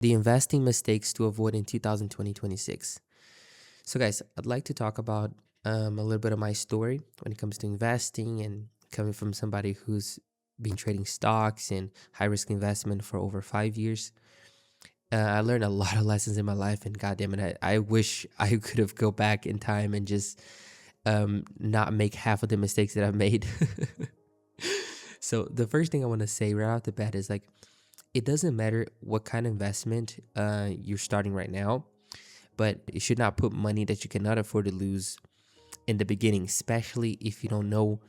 The investing mistakes to avoid in 2026. So, guys, I'd like to talk about a little bit of my story when it comes to investing and coming from somebody who's been trading stocks and high risk investment for over 5 years. I learned a lot of lessons in my life, and goddamn it, I wish I could have go back in time and just not make half of the mistakes that I've made. So, the first thing I want to say right off the bat is like, it doesn't matter what kind of investment you're starting right now, but you should not put money that you cannot afford to lose in the beginning, especially if you don't know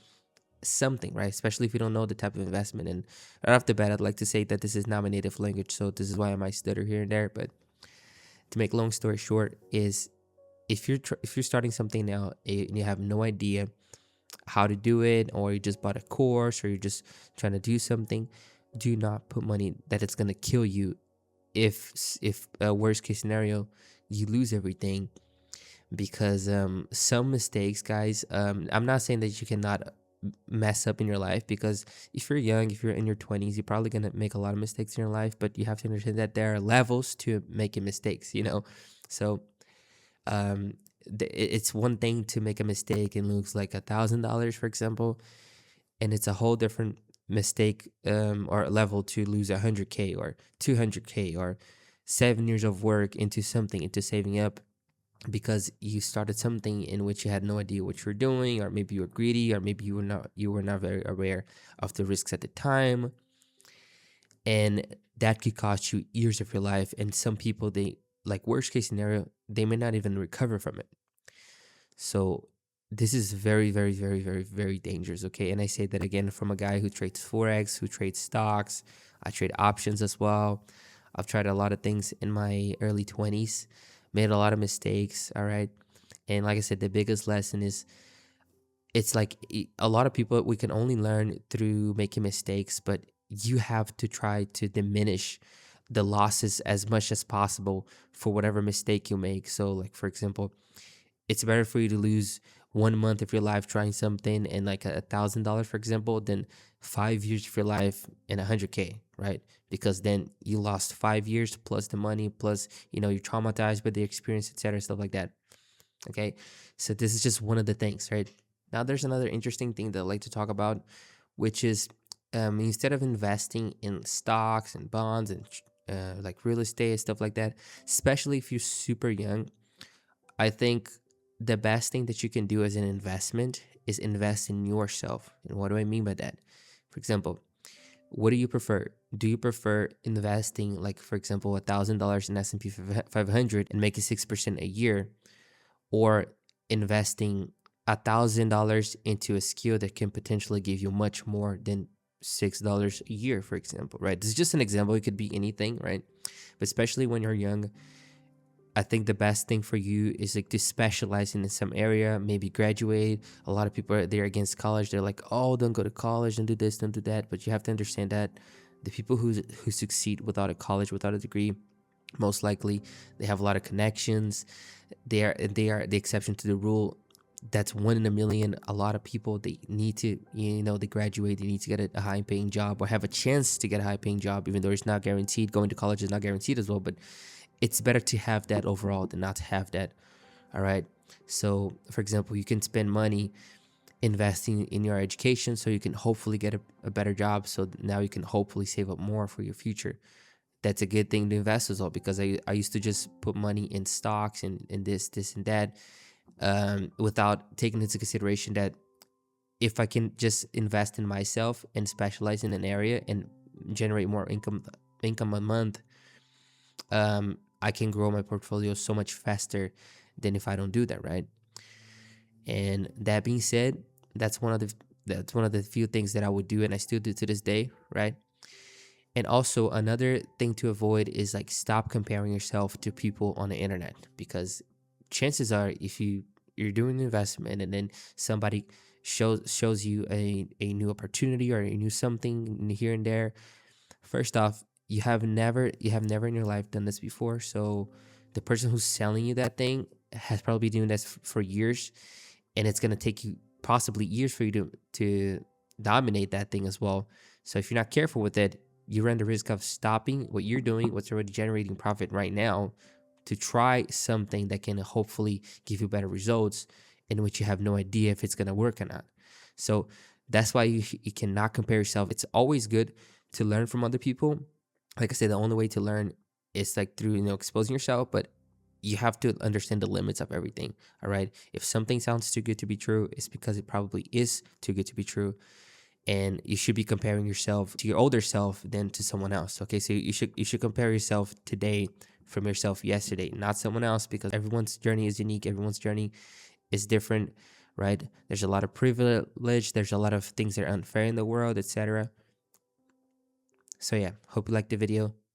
something, right? Especially if you don't know the type of investment. And right off the bat, I'd like to say that this is not my native language, so this is why I might stutter here and there. But to make long story short, is if you're starting something now and you have no idea how to do it, or you just bought a course, or you're just trying to do something, do not put money that it's gonna kill you. If worst case scenario, you lose everything, because some mistakes, guys, I'm not saying that you cannot mess up in your life, because if you're young, if you're in your 20s, you're probably going to make a lot of mistakes in your life, but you have to understand that there are levels to making mistakes. So um it's one thing to make a mistake and lose like $1,000, for example, and it's a whole different mistake, or level, to lose 100K or 200K or 7 years of work into something, into saving up, because you started something in which you had no idea what you were doing, or maybe you were greedy, or maybe you were not very aware of the risks at the time, and that could cost you years of your life. And some people, they, like, worst case scenario, they may not even recover from it. So this is very, very, very, very, very dangerous. Okay, and I say that again from a guy who trades forex, who trades stocks. I trade options as well. I've tried a lot of things in my early 20s, made a lot of mistakes. All right, and like I said, the biggest lesson is, it's like, a lot of people, we can only learn through making mistakes, but you have to try to diminish the losses as much as possible for whatever mistake you make. So, like, for example, it's better for you to lose 1 month of your life trying something and like $1,000, for example, than 5 years of your life and 100K, right? Because then you lost 5 years plus the money, plus, you're traumatized by the experience, etc., stuff like that. Okay, so this is just one of the things, right? Now, there's another interesting thing that I like to talk about, which is, instead of investing in stocks and bonds and like real estate, stuff like that, especially if you're super young, I think the best thing that you can do as an investment is invest in yourself. And what do I mean by that? For example, what do you prefer? Do you prefer investing, like, for example, $1,000 in S&P 500 and making 6% a year, or investing $1,000 into a skill that can potentially give you much more than $6 a year, for example, right? This is just an example. It could be anything, right? But especially when you're young, I think the best thing for you is like to specialize in some area, maybe graduate. A lot of people they're against college. They're like, "Oh, don't go to college, don't do this, don't do that." But you have to understand that the people who succeed without a college, without a degree, most likely they have a lot of connections. They are the exception to the rule. That's one in a million. A lot of people, they need to, they graduate, they need to get a high paying job, or have a chance to get a high paying job, even though it's not guaranteed. Going to college is not guaranteed as well, but it's better to have that overall than not to have that. All right. So, for example, you can spend money investing in your education so you can hopefully get a better job. So now you can hopefully save up more for your future. That's a good thing to invest as well, because I used to just put money in stocks and this and that, without taking into consideration that if I can just invest in myself and specialize in an area and generate more income a month, I can grow my portfolio so much faster than if I don't do that, right? And that being said, that's one of the few things that I would do, and I still do to this day, right? And also, another thing to avoid is like, stop comparing yourself to people on the internet, because chances are, if you're doing an investment and then somebody shows you a new opportunity or a new something here and there, first off, you have never in your life done this before. So the person who's selling you that thing has probably been doing this for years, and it's gonna take you possibly years for you to dominate that thing as well. So if you're not careful with it, you run the risk of stopping what you're doing, what's already generating profit right now, to try something that can hopefully give you better results, in which you have no idea if it's going to work or not. So that's why you cannot compare yourself. It's always good to learn from other people. Like I said, the only way to learn is like through, exposing yourself, but you have to understand the limits of everything. All right. If something sounds too good to be true, it's because it probably is too good to be true. And you should be comparing yourself to your older self than to someone else. Okay. So you should compare yourself today from yourself yesterday, not someone else, because everyone's journey is unique. Everyone's journey is different, right? There's a lot of privilege. There's a lot of things that are unfair in the world, etc. So yeah, hope you liked the video.